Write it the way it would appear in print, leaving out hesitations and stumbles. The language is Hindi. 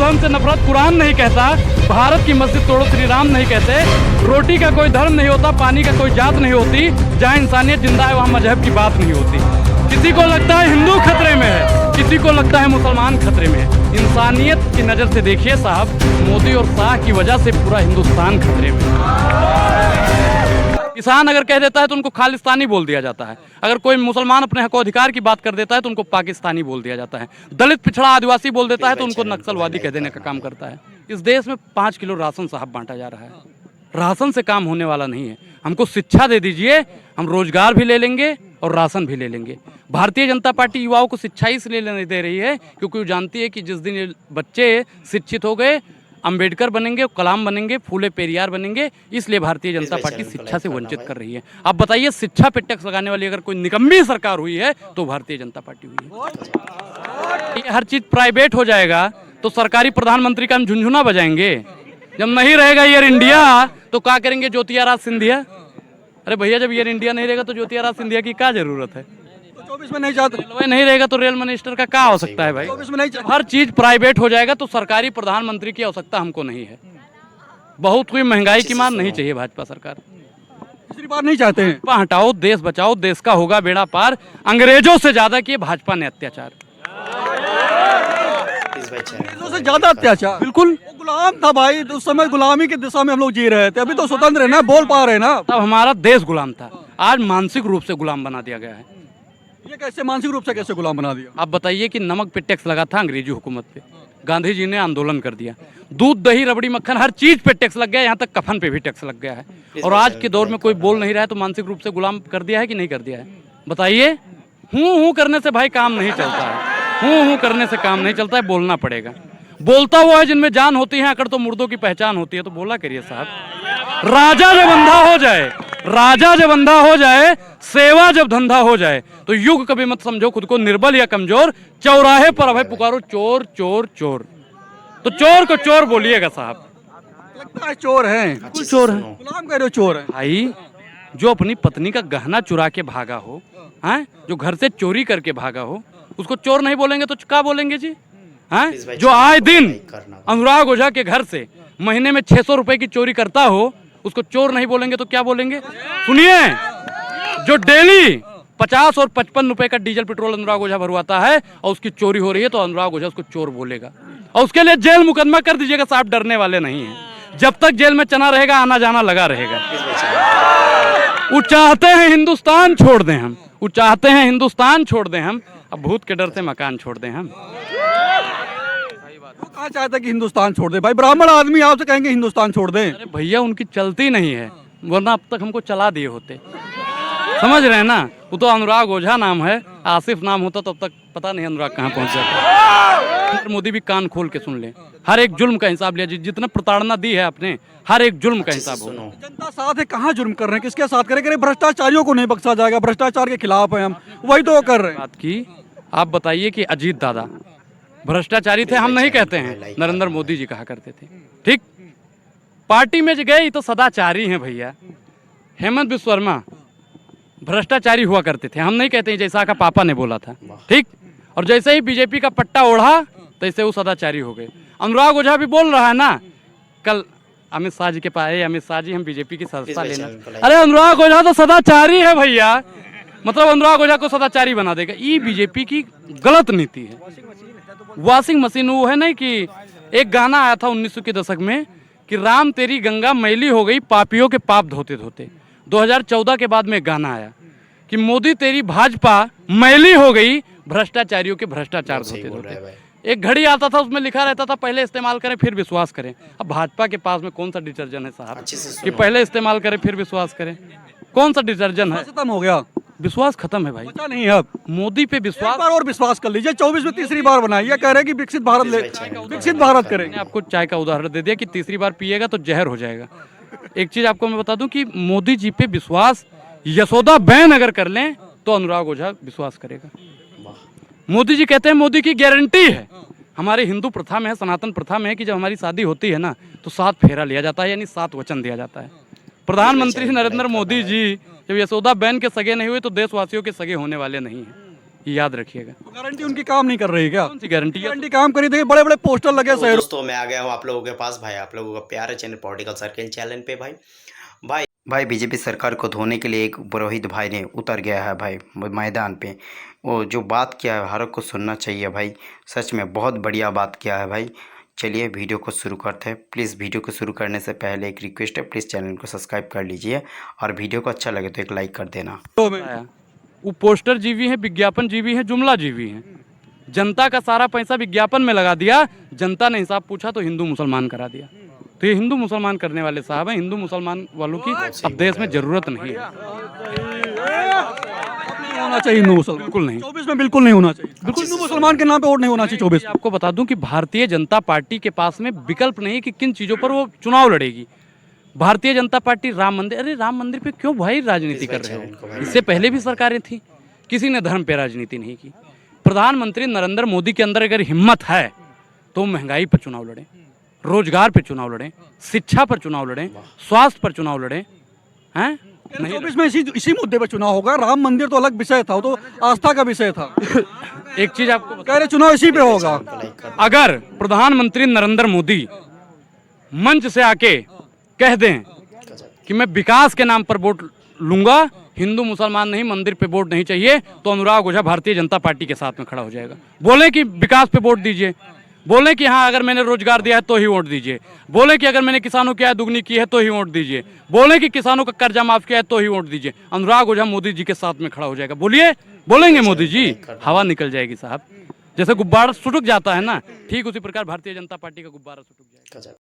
धर्म से नफरत कुरान नहीं कहता, भारत की मस्जिद तोड़ो श्री राम नहीं कहते, रोटी का कोई धर्म नहीं होता, पानी का कोई जात नहीं होती, जहाँ इंसानियत जिंदा है वहाँ मजहब की बात नहीं होती। किसी को लगता है हिंदू खतरे में है, किसी को लगता है मुसलमान खतरे में है। इंसानियत की नज़र से देखिए साहब, मोदी और शाह की वजह से पूरा हिंदुस्तान खतरे में है। किसान अगर कह देता है तो उनको खालिस्तानी बोल दिया जाता है, अगर कोई मुसलमान अपने हक अधिकार की बात कर देता है तो उनको पाकिस्तानी बोल दिया जाता है, दलित पिछड़ा आदिवासी बोल देता है तो उनको नक्सलवादी कह देने का काम करता है। इस देश में 5 किलो राशन साहब बांटा जा रहा है, राशन से काम होने वाला नहीं है। हमको शिक्षा दे दीजिए, हम रोजगार भी ले लेंगे और राशन भी ले लेंगे। भारतीय जनता पार्टी युवाओं को शिक्षा इसलिए नहीं दे रही है क्योंकि वो जानती है कि जिस दिन ये बच्चे शिक्षित हो गए, अंबेडकर बनेंगे, कलाम बनेंगे, फूले पेरियार बनेंगे, इसलिए भारतीय जनता पार्टी शिक्षा से वंचित कर रही है। आप बताइए, शिक्षा पे टैक्स लगाने वाली अगर कोई निकम्मी सरकार हुई है तो भारतीय जनता पार्टी हुई है। हर चीज प्राइवेट हो जाएगा तो सरकारी प्रधानमंत्री का हम झुनझुना बजाएंगे। जब नहीं रहेगा एयर इंडिया तो क्या करेंगे ज्योतिराज सिंधिया? अरे भैया, जब एयर इंडिया नहीं रहेगा तो ज्योतिराज सिंधिया की क्या जरूरत है? 24 में नहीं चाहते, रेलवे नहीं रहेगा तो रेल मिनिस्टर का क्या हो सकता है भाई? 24 में नहीं चाहते। हर चीज प्राइवेट हो जाएगा तो सरकारी प्रधानमंत्री की आवश्यकता हमको नहीं है। बहुत कोई महंगाई की मार नहीं चाहिए भाजपा सरकार। तीसरी बार नहीं चाहते हैं। भाजपा हटाओ, देश बचाओ, देश का होगा बेड़ा पार। अंग्रेजों से ज्यादा किए भाजपा ने अत्याचार, अंग्रेजों से ज्यादा अत्याचार। बिल्कुल। वो गुलाम था भाई, उस समय गुलामी की दिशा में हम लोग जी रहे थे। अभी तो स्वतंत्र है ना, बोल पा रहे हैं ना। तब हमारा देश गुलाम था, आज मानसिक रूप से गुलाम बना दिया गया है। ये कैसे मानसिक रूप से कैसे गुलाम बना दिया? आप बताइए कि नमक पे टैक्स लगा था अंग्रेजी हुकूमत पे, गांधी जी ने आंदोलन कर दिया। दूध, दही, रबड़ी, मक्खन, हर चीज पे टैक्स लग गया, यहाँ तक कफन पे भी टैक्स लग गया है। और आज के दौर में कोई बोल नहीं रहा है तो मानसिक रूप से गुलाम कर दिया है कि नहीं कर दिया है? बताइए। हूँ करने से भाई काम नहीं चलता है, हूँ करने से काम नहीं चलता है, बोलना पड़ेगा। बोलता हुआ है जिनमें जान होती है, अकड़ तो मुर्दों की पहचान होती है, तो बोला करिए साहब। राजा जब अंधा हो जाए, राजा जब अंधा हो जाए, सेवा जब धंधा हो जाए, तो युग कभी मत समझो खुद को निर्बल या कमजोर। चौराहे पर अभय पुकारो चोर चोर चोर, तो चोर को चोर बोलिएगा साहब। लगता है चोर है, कुछ चोर है गुलाम कह रहे हो चोर है भाई। जो अपनी पत्नी का गहना चुरा के भागा हो, हैं, जो घर से चोरी करके भागा हो, उसको चोर नहीं बोलेंगे तो क्या बोलेंगे जी? हैं, जो आए दिन अनुराग ओझा के घर से महीने में 600 रुपए की चोरी करता हो, उसको चोर नहीं बोलेंगे तो क्या बोलेंगे? सुनिए, जो डेली 50 और 55 रुपए का डीजल पेट्रोल अनुराग ओझा भरवाता है और उसकी चोरी हो रही है तो अनुराग ओझा उसको चोर बोलेगा और उसके लिए जेल मुकदमा कर दीजिएगा साहब। डरने वाले नहीं है, जब तक जेल में चना रहेगा आना जाना लगा रहेगा। वो चाहते हैं हिंदुस्तान छोड़ दें हम, वो चाहते हैं हिंदुस्तान छोड़ दें हम, अब भूत के डर से मकान छोड़ दें हम। वो कहाँ चाहता है कि हिंदुस्तान छोड़ दे? भाई ब्राह्मण आदमी आपसे कहेंगे हिंदुस्तान छोड़ दें? अरे भैया, उनकी चलती नहीं है, वरना अब तक हमको चला दिए होते। समझ रहे हैं ना? वो तो अनुराग ओझा नाम है, आसिफ नाम होता तो अब तक पता नहीं अनुराग कहाँ पहुंच जाता। मोदी भी कान खोल के सुन ले, हर एक जुल्म का हिसाब लिया। जितना प्रताड़ना दी है आपने, हर एक जुल्म का हिसाब हो। जनता साथ है, कहाँ जुर्म कर रहे हैं, किसके साथ करें? भ्रष्टाचारियों को नहीं बख्शा जाएगा, भ्रष्टाचार के खिलाफ है हम, वही तो कर रहे हैं। बात की आप बताइए कि अजीत दादा भ्रष्टाचारी थे, हम नहीं कहते हैं, नरेंद्र मोदी जी कहा करते थे। ठीक, पार्टी में जो गए तो सदाचारी हैं भैया। हेमंत बिस्व शर्मा भ्रष्टाचारी हुआ करते थे, हम नहीं कहते हैं, जैसा का पापा ने बोला था। ठीक, और जैसे ही बीजेपी का पट्टा ओढ़ा तैसे वो सदाचारी हो गए। अनुराग ओझा भी बोल रहा है ना, कल अमित शाह जी के पास, अमित शाह जी हम बीजेपी की सदस्यता लेना। अरे अनुराग ओझा तो सदाचारी है भैया, मतलब अनुराग ओझा को सदाचारी बना देगा। ये बीजेपी की गलत नीति है। वॉशिंग मशीन वो है नहीं कि एक गाना आया था 1900 के दशक में कि राम तेरी गंगा मैली हो गई पापियों के पाप धोते धोते। 2014 के बाद में गाना आया कि मोदी तेरी भाजपा मैली हो गई भ्रष्टाचारियों के भ्रष्टाचार धोते धोते। एक घड़ी आता था उसमें लिखा रहता था पहले इस्तेमाल करें फिर विश्वास करें। अब भाजपा के पास में कौन सा डिटर्जेंट है साहब कि पहले इस्तेमाल करें फिर विश्वास करें? कौन सा डिटर्जेंट है? खत्म हो गया, विश्वास खत्म है भाई, बचा नहीं है अब। मोदी पे एक विश्वास। बार और विश्वास कर लीजिए, 24 में तीसरी बार बनाई, ये कह रहे हैं कि विकसित भारत विकसित भारत करेंगे। मैंने आपको चाय का उदाहरण दे दिया कि तीसरी बार पिएगा तो जहर हो जाएगा। एक चीज आपको मैं बता दूं कि मोदी जी पे विश्वास यशोदा बैन अगर कर लें तो अनुराग ओझा विश्वास करेगा। मोदी जी कहते हैं मोदी की गारंटी है। हमारे हिंदू प्रथा में है, सनातन प्रथा में है कि जब हमारी शादी होती है ना तो 7 फेरा लिया जाता है, यानी 7 वचन दिया जाता है। प्रधानमंत्री नरेंद्र मोदी जी जब यशोदा बैन के सगे नहीं हुए तो देशवासियों के सगे होने वाले नहीं हैं। ये याद रखिएगा। तो गारंटी उनकी काम नहीं कर रही है क्या? कौन सी गारंटी है? गारंटी काम करी थी, बड़े बड़े पोस्टर लगे तो शहरों। दोस्तों मैं आ गया हूँ आप लोगों के पास भाई, आप लोगों का प्यारे चैनल पॉलिटिकल सर्किल चैनल पे भाई बीजेपी सरकार को धोने के लिए एक पुरोहित भाई ने उतर गया है भाई मैदान पे। वो जो बात किया है हर को सुनना चाहिए भाई, सच में बहुत बढ़िया बात किया है भाई। चलिए वीडियो को शुरू करते हैं। प्लीज़ वीडियो को शुरू करने से पहले एक रिक्वेस्ट है, प्लीज़ चैनल को सब्सक्राइब कर लीजिए और वीडियो को अच्छा लगे तो एक लाइक कर देना। आया। वो पोस्टर जीवी है, विज्ञापन जीवी है, जुमला जीवी है। जनता का सारा पैसा विज्ञापन में लगा दिया, जनता ने हिसाब पूछा तो हिंदू मुसलमान करा दिया। तो ये हिंदू मुसलमान करने वाले साहब हैं। हिंदू मुसलमान वालों की अब देश में जरूरत नहीं है, नहीं होना चाहिए हिंदू मुसलमान, बिल्कुल नहीं। 24 में बिल्कुल नहीं होना चाहिए, बिल्कुल हिंदू मुसलमान के नाम पे वोट नहीं होना चाहिए 24 में। आपको बता दूं कि भारतीय जनता पार्टी के पास में विकल्प नहीं कि किन चीज़ों पर वो चुनाव लड़ेगी। भारतीय जनता पार्टी राम मंदिर, अरे राम मंदिर पे क्यों भाई राजनीति कर रहे हो? इससे पहले भी सरकारें थी, किसी ने धर्म पे राजनीति नहीं की। प्रधानमंत्री नरेंद्र मोदी के अंदर अगर हिम्मत है तो महंगाई पर चुनाव लड़ें, रोजगार पर चुनाव लड़ें, शिक्षा पर चुनाव लड़ें, स्वास्थ्य पर चुनाव लड़ें। हैं 24 में इसी मुद्दे पर चुनाव होगा। राम मंदिर तो अलग विषय था, वो तो आस्था का विषय था। एक चीज आपको कह रहे चुनाव इसी पे होगा। अगर प्रधानमंत्री नरेंद्र मोदी मंच से आके कह दें कि मैं विकास के नाम पर वोट लूंगा, हिंदू मुसलमान नहीं, मंदिर पे वोट नहीं चाहिए, तो अनुराग ओझा भारतीय जनता पार्टी के साथ में खड़ा हो जाएगा। बोले कि विकास पे वोट दीजिए, बोले कि हाँ अगर मैंने रोजगार दिया है तो ही वोट दीजिए, बोले कि अगर मैंने किसानों की आय दुगनी की है तो ही वोट दीजिए, बोले कि किसानों का कर्जा माफ किया है तो ही वोट दीजिए। अनुराग ओझा मोदी जी के साथ में खड़ा हो जाएगा। बोलिए, बोलेंगे मोदी जी, हवा निकल जाएगी साहब। जैसे गुब्बारा सुटक जाता है ना, ठीक उसी प्रकार भारतीय जनता पार्टी का गुब्बारा सुटक जाएगा।